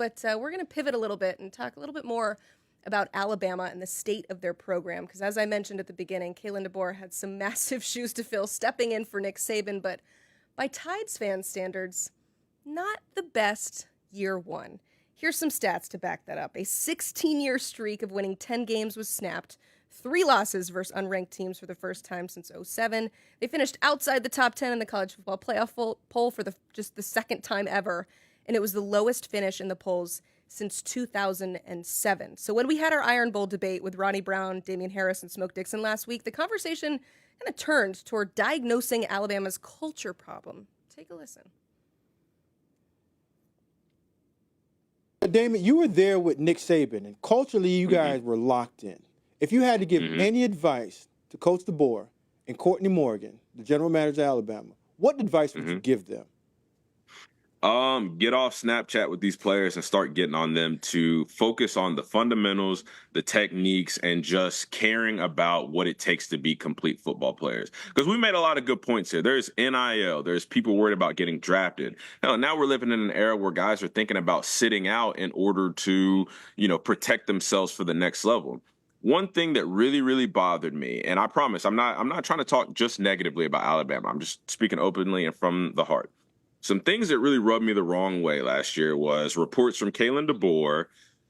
But we're going to pivot a little bit and talk a little bit more about Alabama and the state of their program. Because as I mentioned at the beginning, Kalen DeBoer had some massive shoes to fill stepping in for Nick Saban. But by Tides fan standards, not the best year one. Here's some stats to back that up. A 16-year streak of winning 10 games was snapped. 3 losses versus unranked teams for the first time since '07. They finished outside the top 10 in the college football playoff poll for just the second time ever, and it was the lowest finish in the polls since 2007. So when we had our Iron Bowl debate with Ronnie Brown, Damian Harris, and Smoke Dixon last week, the conversation kind of turned toward diagnosing Alabama's culture problem. Take a listen. Damon, you were there with Nick Saban, and culturally you guys were locked in. If you had to give any advice to Coach DeBoer and Courtney Morgan, the general manager of Alabama, what advice would you give them? Get off Snapchat with these players and start getting on them to focus on the fundamentals, the techniques, and just caring about what it takes to be complete football players. Because we made a lot of good points here. There's NIL. There's people worried about getting drafted. Hell, now we're living in an era where guys are thinking about sitting out in order to, protect themselves for the next level. One thing that really, really bothered me, and I promise I'm not trying to talk just negatively about Alabama. I'm just speaking openly and from the heart. Some things that really rubbed me the wrong way last year was reports from Kalen DeBoer,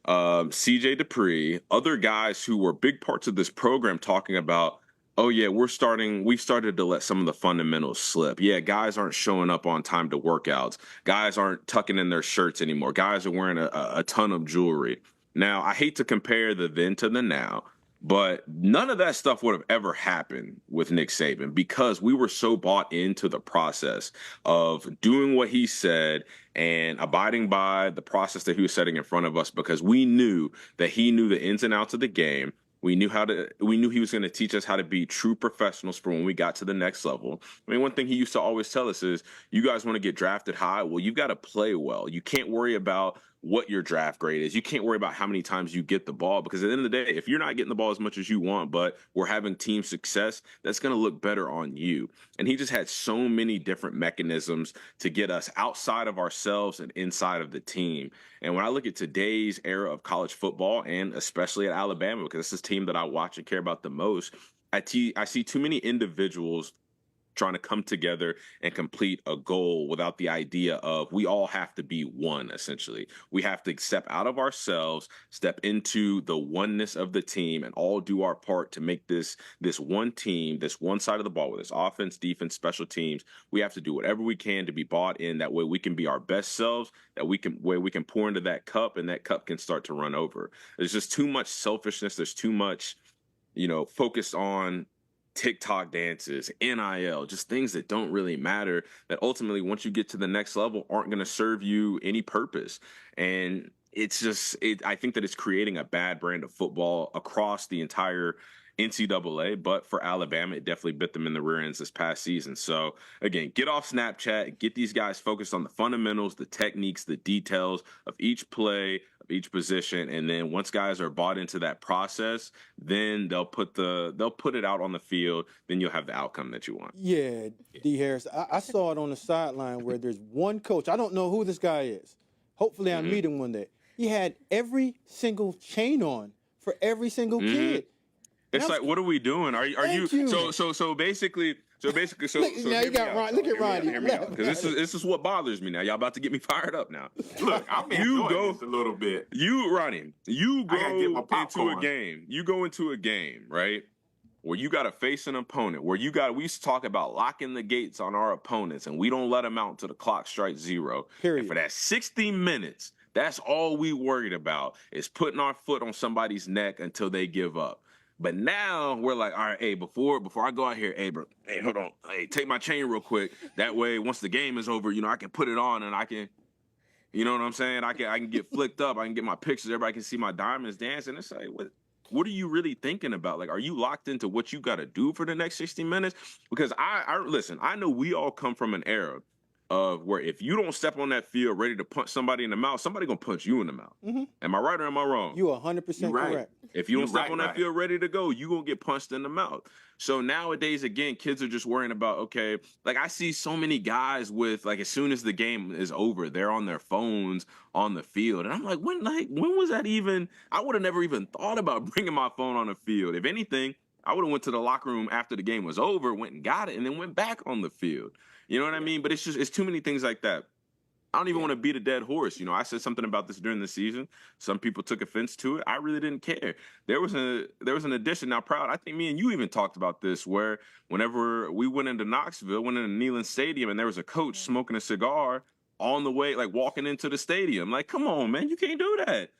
CJ Dupree, other guys who were big parts of this program talking about, oh yeah, we've started to let some of the fundamentals slip. Yeah, guys aren't showing up on time to workouts. Guys aren't tucking in their shirts anymore. Guys are wearing a ton of jewelry. Now, I hate to compare the then to the now, but none of that stuff would have ever happened with Nick Saban because we were so bought into the process of doing what he said and abiding by the process that he was setting in front of us because we knew that he knew the ins and outs of the game. We knew he was going to teach us how to be true professionals for when we got to the next level. I mean, one thing he used to always tell us is, you guys want to get drafted high? Well, you've got to play well. You can't worry about what your draft grade is. You can't worry about how many times you get the ball because at the end of the day, if you're not getting the ball as much as you want, but we're having team success, that's going to look better on you. And he just had so many different mechanisms to get us outside of ourselves and inside of the team. And when I look at today's era of college football, and especially at Alabama, because this is the team that I watch and care about the most, I see too many individuals trying to come together and complete a goal without the idea of we all have to be one, essentially. We have to step out of ourselves, step into the oneness of the team, and all do our part to make this one team, this one side of the ball, whether it's offense, defense, special teams. We have to do whatever we can to be bought in. That way we can be our best selves, we can pour into that cup, and that cup can start to run over. There's just too much selfishness. There's too much, focus on TikTok dances, NIL, just things that don't really matter, that ultimately, once you get to the next level, aren't going to serve you any purpose. And I think that it's creating a bad brand of football across the entire NCAA, but for Alabama, it definitely bit them in the rear ends this past season. So again, get off Snapchat, get these guys focused on the fundamentals, the techniques, the details of each play, of each position, and then once guys are bought into that process, then they'll put it out on the field. Then you'll have the outcome that you want. Yeah, D. Harris, I saw it on the sideline where there's one coach. I don't know who this guy is. Hopefully, I meet him one day. He had every single chain on for every single kid. It's like, what are we doing? Are you? So basically. Look, now you got Ron. Look at Ronnie. Hear me out, because this is what bothers me now. Y'all about to get me fired up now. Look, I'm enjoying this a little bit. Ronnie, you go into a game. You go into a game, right? Where you got to face an opponent, we used to talk about locking the gates on our opponents, and we don't let them out until the clock strikes 0. Period. And for that 60 minutes, that's all we worried about is putting our foot on somebody's neck until they give up. But now we're like, all right, hey, before I go out here, hey, bro, hey, hold on, hey, take my chain real quick. That way, once the game is over, I can put it on and I can, you know what I'm saying? I can get flicked up. I can get my pictures. Everybody can see my diamonds dancing. It's like, what are you really thinking about? Like, are you locked into what you got to do for the next 60 minutes? Because listen, I know we all come from an era of where if you don't step on that field ready to punch somebody in the mouth, somebody gonna punch you in the mouth. Am I right or am I wrong? You are 100% right. correct. If you don't step right, on that right. field ready to go, you gonna get punched in the mouth. So nowadays, again, kids are just worrying about, okay, like I see so many guys with like as soon as the game is over, they're on their phones on the field, and I'm like, when was that even? I would have never even thought about bringing my phone on the field. If anything, I would have went to the locker room after the game was over, went and got it, and then went back on the field. You know what I mean? But it's too many things like that. I don't even want to beat a dead horse. You know, I said something about this during the season. Some people took offense to it. I really didn't care. There was an addition. Now, Proud, I think me and you even talked about this, where whenever we went into Knoxville, went into Neyland Stadium, and there was a coach smoking a cigar on the way, like walking into the stadium. Like, come on, man, you can't do that.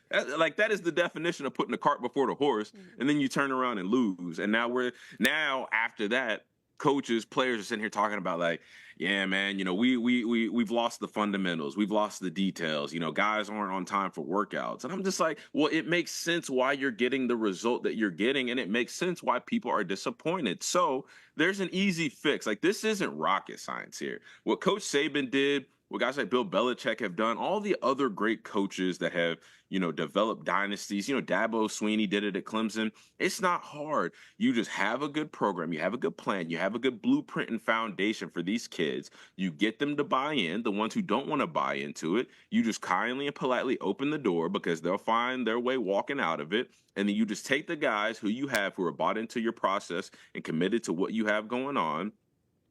That is the definition of putting the cart before the horse, and then you turn around and lose. And now after that, coaches, players are sitting here talking about like, yeah, man, you know, we've lost the fundamentals, we've lost the details. You know, guys aren't on time for workouts, and I'm just like, well, it makes sense why you're getting the result that you're getting, and it makes sense why people are disappointed. So there's an easy fix. Like this isn't rocket science here. What Coach Saban did, what guys like Bill Belichick have done, all the other great coaches that have, you know, developed dynasties. You know, Dabo Sweeney did it at Clemson. It's not hard. You just have a good program, you have a good plan, you have a good blueprint and foundation for these kids. You get them to buy in. The ones who don't want to buy into it, you just kindly and politely open the door because they'll find their way walking out of it. And then you just take the guys who you have who are bought into your process and committed to what you have going on,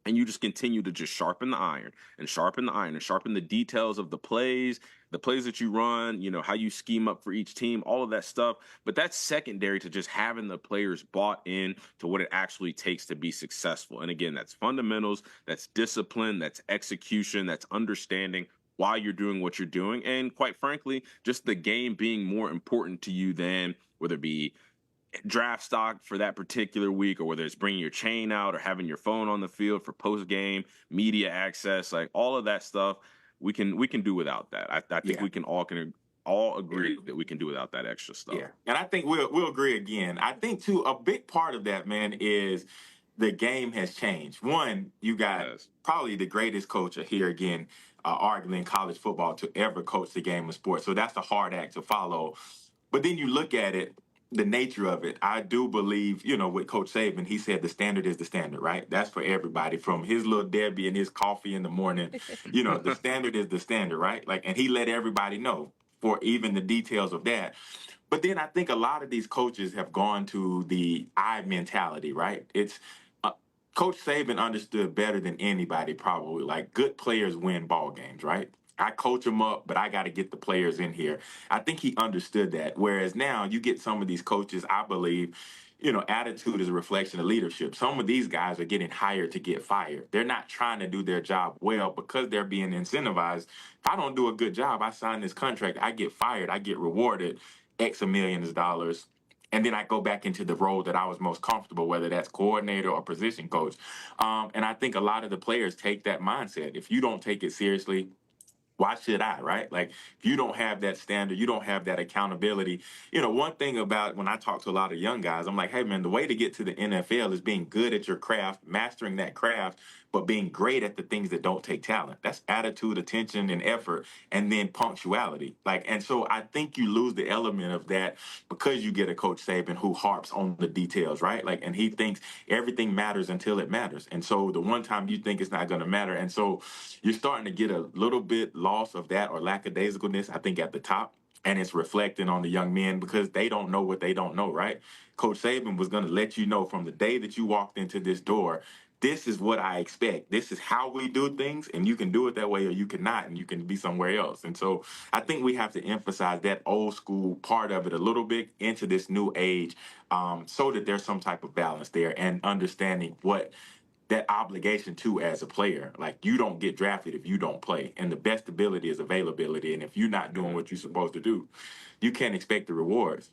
and you just continue to just sharpen the iron and sharpen the iron and sharpen the details of the plays that you run, you know, how you scheme up for each team, all of that stuff. But that's secondary to just having the players bought in to what it actually takes to be successful. And again, that's fundamentals, that's discipline, that's execution, that's understanding why you're doing what you're doing. And quite frankly, just the game being more important to you than whether it be draft stock for that particular week, or whether it's bringing your chain out or having your phone on the field for post game media access, like all of that stuff, we can do without that. I think we can all agree that we can do without that extra stuff. Yeah, and I think we'll agree again. I think too a big part of that, man, is the game has changed. One, you got probably the greatest coach here again, arguably in college football to ever coach the game of sports. So that's a hard act to follow. But then you look at it, the nature of it. I do believe, you know, with Coach Saban, he said the standard is the standard, right? That's for everybody, from his little Debbie and his coffee in the morning. You know, the standard is the standard, right? Like, and he let everybody know for even the details of that. But then I think a lot of these coaches have gone to the I mentality, right? It's Coach Saban understood better than anybody, probably. Like, good players win ball games, right? I coach them up, but I got to get the players in here. I think he understood that. Whereas now you get some of these coaches, I believe, you know, attitude is a reflection of leadership. Some of these guys are getting hired to get fired. They're not trying to do their job well because they're being incentivized. If I don't do a good job, I sign this contract, I get fired, I get rewarded X of millions of dollars. And then I go back into the role that I was most comfortable, whether that's coordinator or position coach. And I think a lot of the players take that mindset. If you don't take it seriously, why should I, right? Like, if you don't have that standard, you don't have that accountability. You know, one thing about when I talk to a lot of young guys, I'm like, hey, man, the way to get to the NFL is being good at your craft, mastering that craft, but being great at the things that don't take talent. That's attitude, attention, and effort, and then punctuality. Like, and so I think you lose the element of that because you get a Coach Saban who harps on the details, right? Like, and he thinks everything matters until it matters. And so the one time you think it's not going to matter. And so you're starting to get a little bit loss of that or lackadaisicalness, I think, at the top. And it's reflecting on the young men because they don't know what they don't know, right? Coach Saban was going to let you know from the day that you walked into this door, this is what I expect. This is how we do things, and you can do it that way or you cannot, and you can be somewhere else. And so I think we have to emphasize that old school part of it a little bit into this new age, so that there's some type of balance there and understanding what that obligation to as a player. Like, you don't get drafted if you don't play, and the best ability is availability. And if you're not doing what you're supposed to do, you can't expect the rewards.